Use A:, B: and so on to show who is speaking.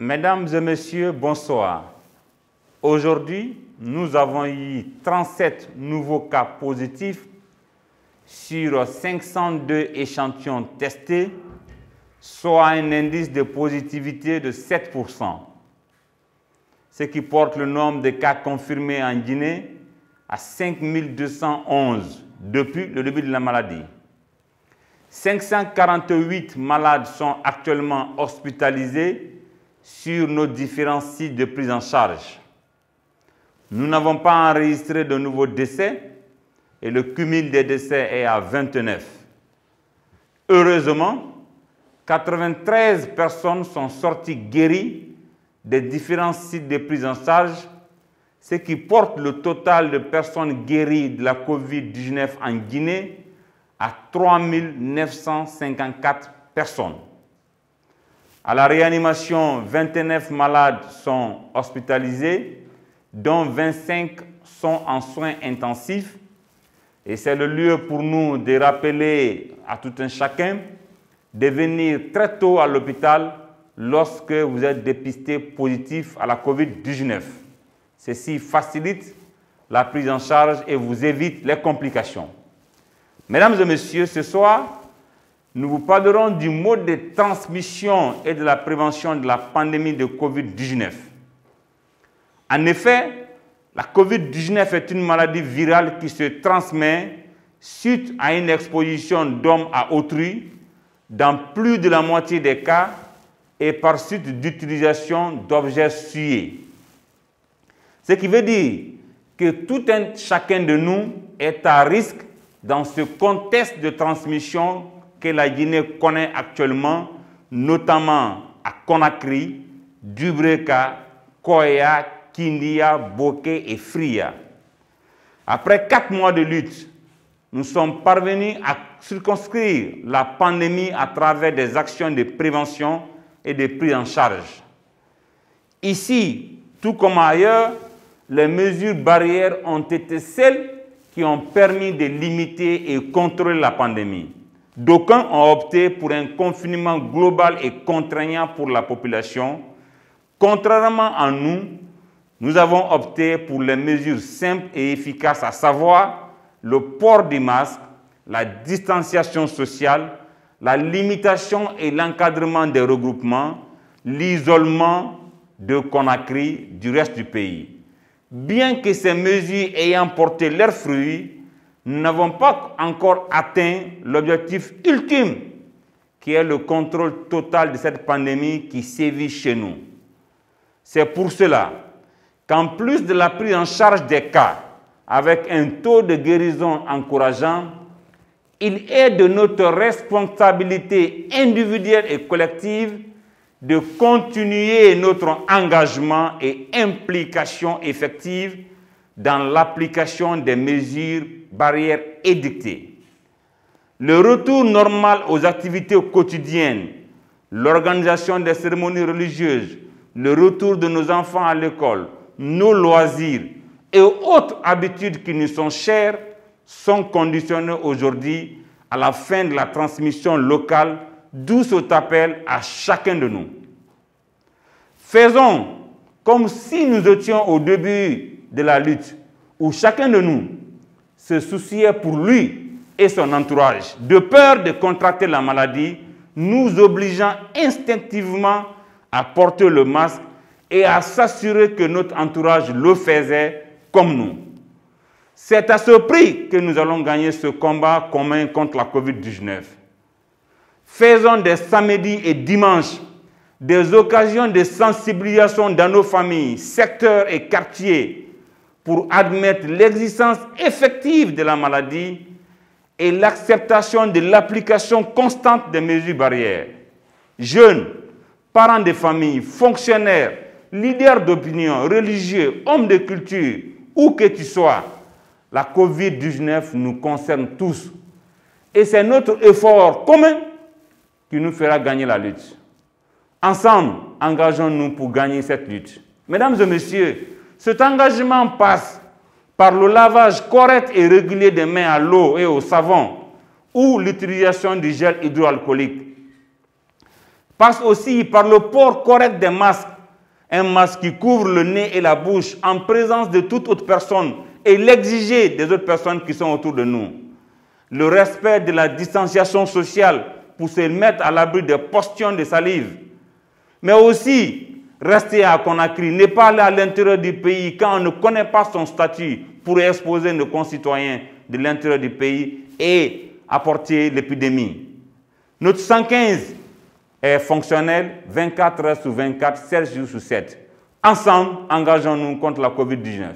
A: Mesdames et messieurs, bonsoir. Aujourd'hui, nous avons eu 37 nouveaux cas positifs sur 502 échantillons testés, soit un indice de positivité de 7%, ce qui porte le nombre de cas confirmés en Guinée à 5211 depuis le début de la maladie. 548 malades sont actuellement hospitalisés sur nos différents sites de prise en charge. Nous n'avons pas enregistré de nouveaux décès et le cumul des décès est à 29. Heureusement, 93 personnes sont sorties guéries des différents sites de prise en charge, ce qui porte le total de personnes guéries de la COVID-19 en Guinée à 3 954 personnes. À la réanimation, 29 malades sont hospitalisés, dont 25 sont en soins intensifs. Et c'est le lieu pour nous de rappeler à tout un chacun de venir très tôt à l'hôpital lorsque vous êtes dépisté positif à la COVID-19. Ceci facilite la prise en charge et vous évite les complications. Mesdames et messieurs, ce soir, nous vous parlerons du mode de transmission et de la prévention de la pandémie de COVID-19. En effet, la COVID-19 est une maladie virale qui se transmet suite à une exposition d'homme à autrui dans plus de la moitié des cas et par suite d'utilisation d'objets souillés. Ce qui veut dire que tout un chacun de nous est à risque dans ce contexte de transmission que la Guinée connaît actuellement, notamment à Conakry, Dubreka, Koya, Kindia, Boké et Fria. Après 4 mois de lutte, nous sommes parvenus à circonscrire la pandémie à travers des actions de prévention et de prise en charge. Ici, tout comme ailleurs, les mesures barrières ont été celles qui ont permis de limiter et contrôler la pandémie. D'aucuns ont opté pour un confinement global et contraignant pour la population. Contrairement à nous, nous avons opté pour les mesures simples et efficaces, à savoir le port du masque, la distanciation sociale, la limitation et l'encadrement des regroupements, l'isolement de Conakry du reste du pays. Bien que ces mesures ayant porté leurs fruits, nous n'avons pas encore atteint l'objectif ultime, qui est le contrôle total de cette pandémie qui sévit chez nous. C'est pour cela qu'en plus de la prise en charge des cas, avec un taux de guérison encourageant, il est de notre responsabilité individuelle et collective de continuer notre engagement et implication effective dans l'application des mesures barrières édictées. Le retour normal aux activités quotidiennes, l'organisation des cérémonies religieuses, le retour de nos enfants à l'école, nos loisirs et autres habitudes qui nous sont chères sont conditionnés aujourd'hui à la fin de la transmission locale, d'où cet appel à chacun de nous. Faisons comme si nous étions au début de la lutte, où chacun de nous se souciait pour lui et son entourage, de peur de contracter la maladie, nous obligeant instinctivement à porter le masque et à s'assurer que notre entourage le faisait comme nous. C'est à ce prix que nous allons gagner ce combat commun contre la COVID-19. Faisons des samedis et dimanches des occasions de sensibilisation dans nos familles, secteurs et quartiers pour admettre l'existence effective de la maladie et l'acceptation de l'application constante des mesures barrières. Jeunes, parents de famille, fonctionnaires, leaders d'opinion, religieux, hommes de culture, où que tu sois, la COVID-19 nous concerne tous. Et c'est notre effort commun qui nous fera gagner la lutte. Ensemble, engageons-nous pour gagner cette lutte. Mesdames et messieurs, cet engagement passe par le lavage correct et régulier des mains à l'eau et au savon, ou l'utilisation du gel hydroalcoolique. Passe aussi par le port correct des masques, un masque qui couvre le nez et la bouche en présence de toute autre personne et l'exiger des autres personnes qui sont autour de nous. Le respect de la distanciation sociale pour se mettre à l'abri des postillons de salive. Mais aussi, rester à Conakry, ne pas aller à l'intérieur du pays quand on ne connaît pas son statut pour exposer nos concitoyens de l'intérieur du pays et apporter l'épidémie. Notre 115 est fonctionnel 24 heures sur 24, 7 jours sur 7. Ensemble, engageons-nous contre la COVID-19.